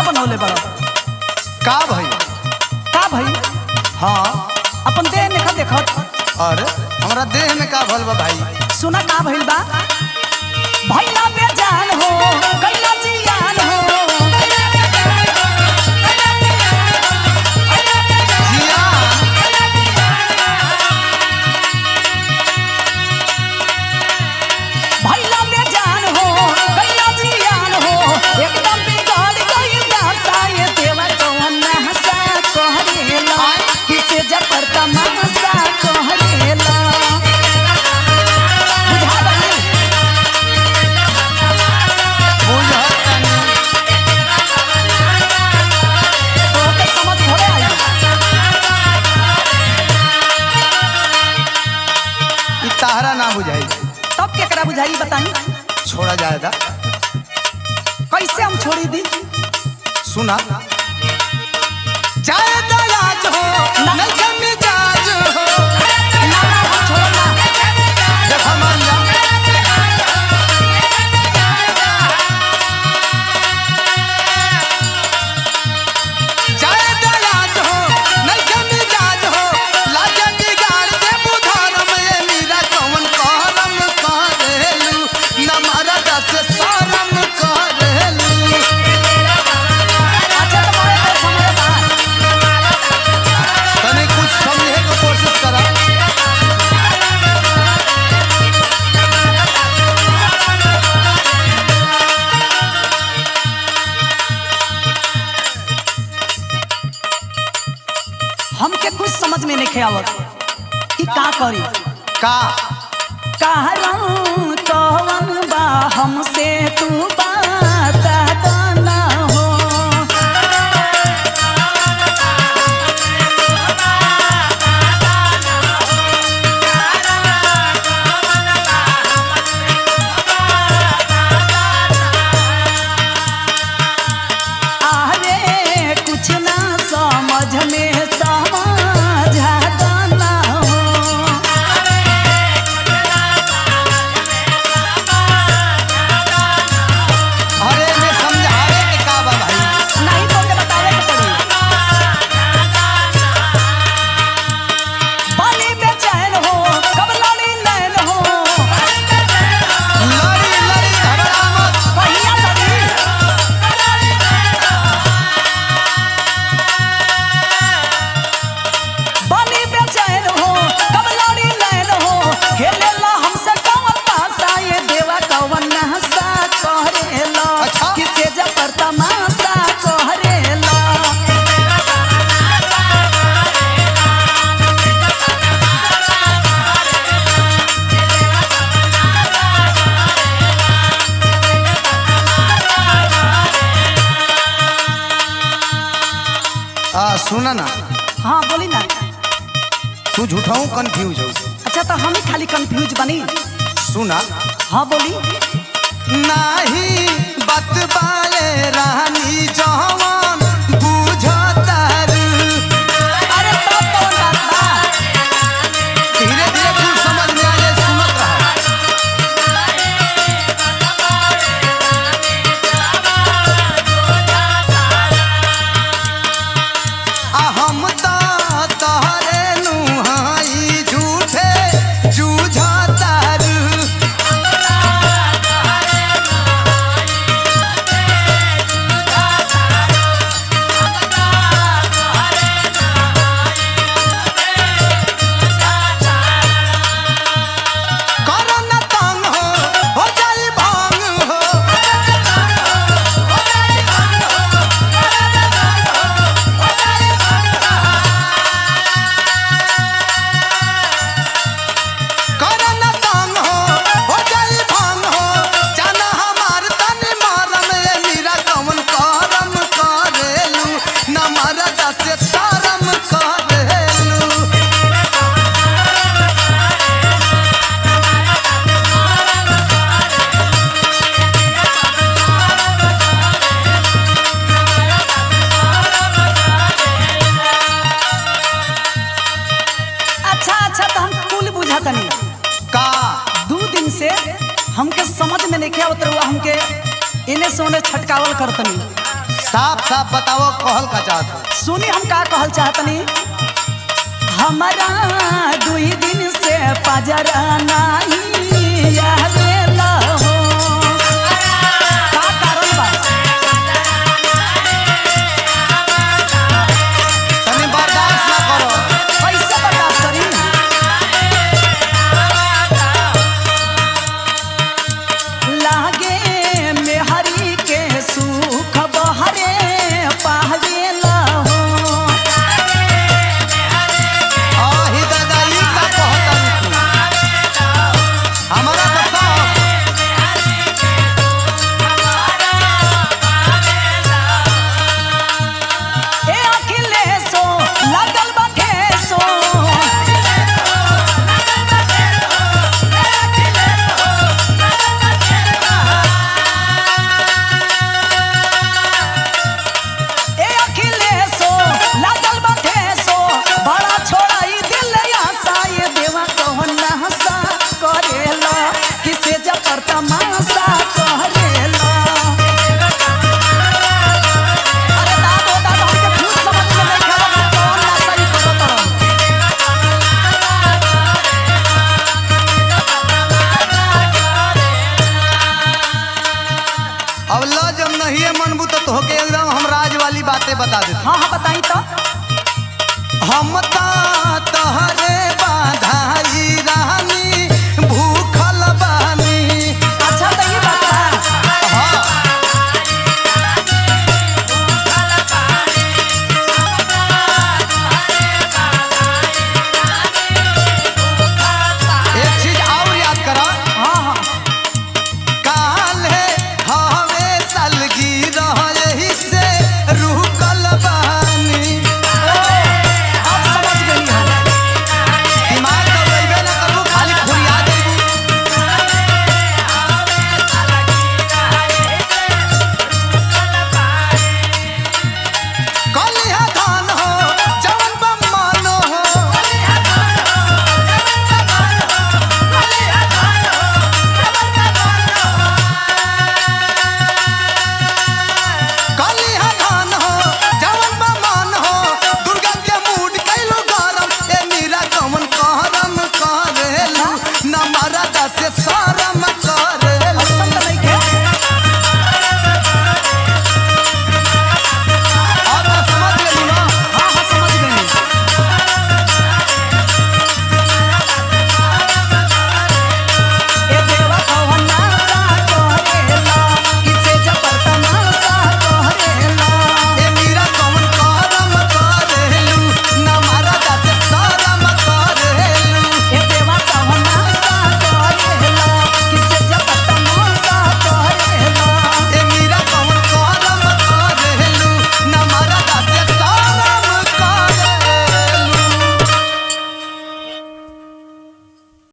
बनौले बड़ा का भाई? का भाई? हाँ अपन देह में देखत। अरे हमारा देह में का भल बा भाई? सुना का भइल बा? भइला बेजान हो कैला जियान हो जिया भइला बेजान हो कैला जियान हो एकदम बिगड़ गइल दासा ये देवा कौन हंसा कहरेला किसे जपर तमाशा कहरेला बुझा गइल? बुझतनी तोहके समझ थोड़े आई। ई ताहरा ना बुझाई। तब केकरा बुझाई बताई? छोड़ा जाएगा। कैसे हम छोड़ी दी? सुना जाएगा आज हो नहीं के मिजाज हो। ना ना हम छोड़ब ना। देखो मान जा जाएगा आज हो नहीं के मिजाज हो। लाजा बिगाड़ दे बुधारम ये मीरा कौन करम करेलू न मारा दस शरम करेलू। अच्छा तुम्हारे समझ बात तने कुछ समझे के कोशिश करा। हमके कुछ समझ में नहीं आवत कि का करी। का कहरं कौन बा हमसे तू बात ना हो। आवे कुछ ना समझ में समझाता ना हो। अरे मैं समझावे के का बा भाई? नहीं तो के बतावे के पड़ी। बाली बेचैन हो कब लड़ी नैन हो लड़ी लड़ी घबरा मत। कहिया लड़ी बाली बेचैन हो कब लड़ी नैन हो खेलेला हमसे कौन पासा ये देवा कौन हंसा कहरेला अच्छा। किसे जपर तमाशा कहरेला। सुना ना हाँ बोली ना। तू झूठाऊ कंफ्यूज हो। अच्छा तो हम ही खाली कंफ्यूज बनी। सुना हाँ बोली। नाही बात बाले रानी जवान बुझतर। अरे तो कौन बात बा? धीरे धीरे कुछ समझ में आ जाए सुनत रहा। हम तो तोहरे नुहाई झूठे जूझतर। हमके समझ में नहीं आवत रहुआ हमके इने सोने छटकावल करतनी। साफ साफ बताओ कहल का चाहत हो? सुनी हम का कहल चाहतनी। हमारा 2 दिन से पजरा नहीं आवेला हो। का कारण बा? तनी बर्दाश्त ना करो। कैसे बर्दाश्त करी? लागे मेहरी के सुख बहरे पावेला हो। आही दादा ई का कहतन तू? हमारा तो सब ए अखिलेशो लागल बा ठेसो। ए अखिलेशो लागल बा ठेसो। बड़ा छोड़ाई दिल आशा ये देवा कौन नहसा करेला किसे जपर तमाशा करेला। अरे दादो दादा हमके खुद समझ में नहीं आवा कि कौन नशा ई करत हन। अब लो जब नहीं है मनबू तो तोहके एकदम हम राज वाली बातें बता देते। हाँ हाँ बताई तो। हम ता